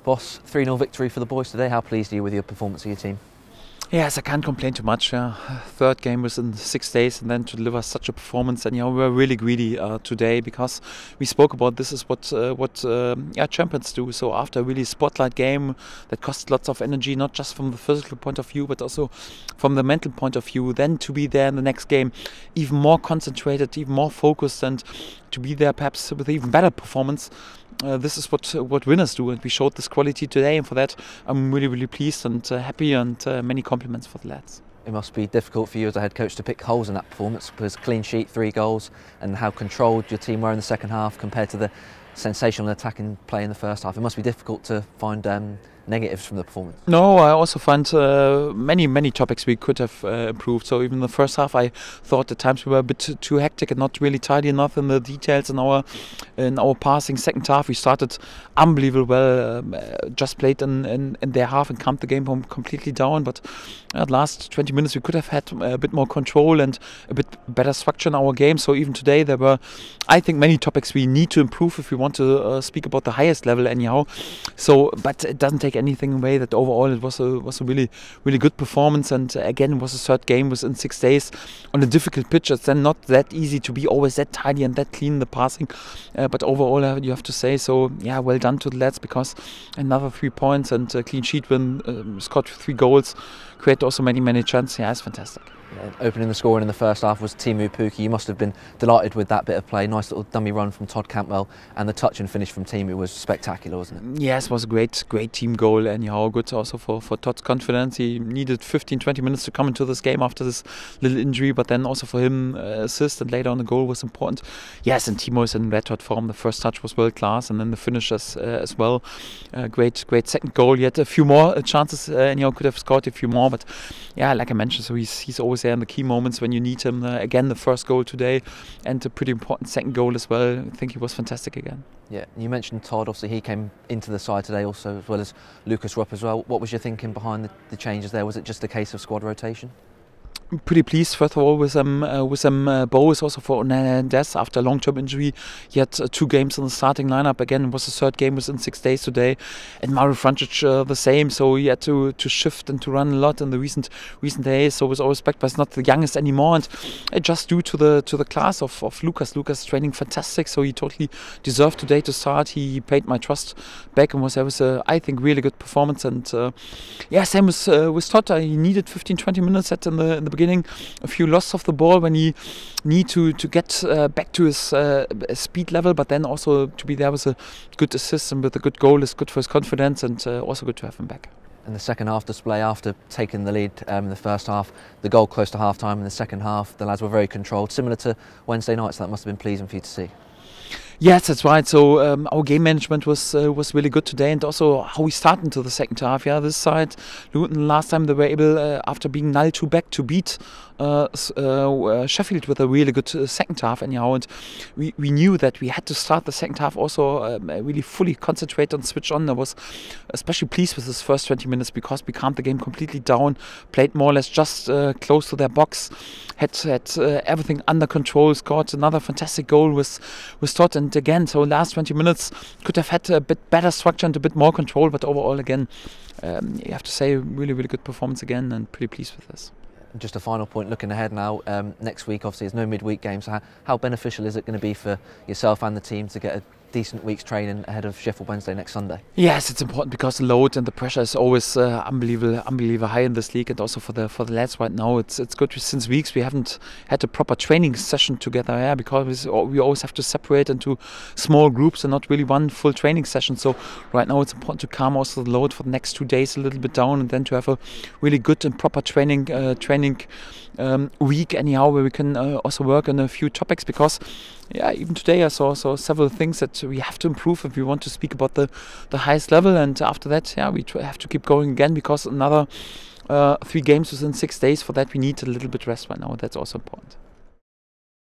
Boss, 3-0 victory for the boys today. How pleased are you with your performance of your team? Yes, I can't complain too much. Third game within 6 days, and then to deliver such a performance. And we were really greedy today, because we spoke about this is what champions do. So after a really spotlight game that costs lots of energy, not just from the physical point of view, but also from the mental point of view, then to be there in the next game, even more concentrated, even more focused, and to be there perhaps with even better performance. This is what winners do, and we showed this quality today, and for that I'm really pleased and happy, and many compliments for the lads. It must be difficult for you as a head coach to pick holes in that performance, because clean sheet, 3 goals, and how controlled your team were in the second half compared to the sensational attacking play in the first half. It must be difficult to find negatives from the performance. No, I also find many topics we could have improved. So even in the first half, I thought at times we were a bit too hectic and not really tidy enough in the details in our passing. Second half, we started unbelievable well, just played in their half and calmed the game completely down. But at last 20 minutes, we could have had a bit more control and a bit better structure in our game. So even today, there were, I think, many topics we need to improve if we want to speak about the highest level anyhow. So, but it doesn't take anything away that overall it was a really good performance. And again, it was a third game within 6 days on a difficult pitch. It's then not that easy to be always that tidy and that clean in the passing. But overall, you have to say, so yeah, well done to the lads, because another 3 points and a clean sheet win, scored 3 goals, create also many chances. Yeah, it's fantastic. Opening the scoring in the first half was Teemu Pukki. You must have been delighted with that bit of play. Nice little dummy run from Todd Cantwell, and the touch and finish from Teemu was spectacular, wasn't it? Yes, it was a great team goal, and good also for Todd's confidence. He needed 15-20 minutes to come into this game after this little injury, but then also for him, assist and later on the goal was important. Yes, and Timo is in red hot form. The first touch was world class, and then the finish as well. Great second goal. He had a few more chances, and could have scored a few more, but yeah, like I mentioned, so he's always there in the key moments when you need him. Again, the first goal today, and a pretty important second goal as well. I think he was fantastic again. Yeah, you mentioned Todd. Obviously, he came into the side today also, as well as Lucas Rupp as well. What was your thinking behind the changes there? Was it just a case of squad rotation? Pretty pleased first of all with Boas also for Hernandez after a long-term injury. He had 2 games in the starting lineup. Again, it was the 3rd game within 6 days today, and Mario Frančić the same. So he had to shift and to run a lot in the recent days. So with all respect, but he's not the youngest anymore, and just due to the class of Lucas. Lucas is training fantastic, so he totally deserved today to start. He paid my trust back and was I think really good performance. And yeah, same with Todd. He needed 15-20 minutes in the beginning, a few losses of the ball when he need to get back to his speed level, but then also to be there with a good assist and with a good goal is good for his confidence, and also good to have him back. And the second half display, after taking the lead in the first half, the goal close to half time in the second half, the lads were very controlled, similar to Wednesday night, so that must have been pleasing for you to see. Yes, that's right. So our game management was really good today, and also how we started into the second half. Yeah, this side, Luton last time they were able, after being 0-2 back, to beat Sheffield with a really good second half anyhow, and we knew that we had to start the second half also really fully concentrate and switch on. I was especially pleased with this first 20 minutes because we calmed the game completely down, played more or less just close to their box, had everything under control, scored another fantastic goal with Todd. And again, so last 20 minutes could have had a bit better structure and a bit more control, but overall again, you have to say really good performance again, and pretty pleased with this. Just a final point, looking ahead now, next week obviously there's no midweek games, so how beneficial is it going to be for yourself and the team to get a decent week's training ahead of Sheffield Wednesday next Sunday? Yes, it's important because the load and the pressure is always unbelievable high in this league, and also for the lads right now. It's good. Since weeks we haven't had a proper training session together, because we always have to separate into small groups and not really one full training session. So right now it's important to calm also the load for the next 2 days a little bit down, and then to have a really good and proper training week anyhow, where we can also work on a few topics, because yeah, even today I saw several things that we have to improve if we want to speak about the highest level. And after that, yeah, we have to keep going again, because another 3 games within 6 days, for that we need a little bit rest right now. That's also important.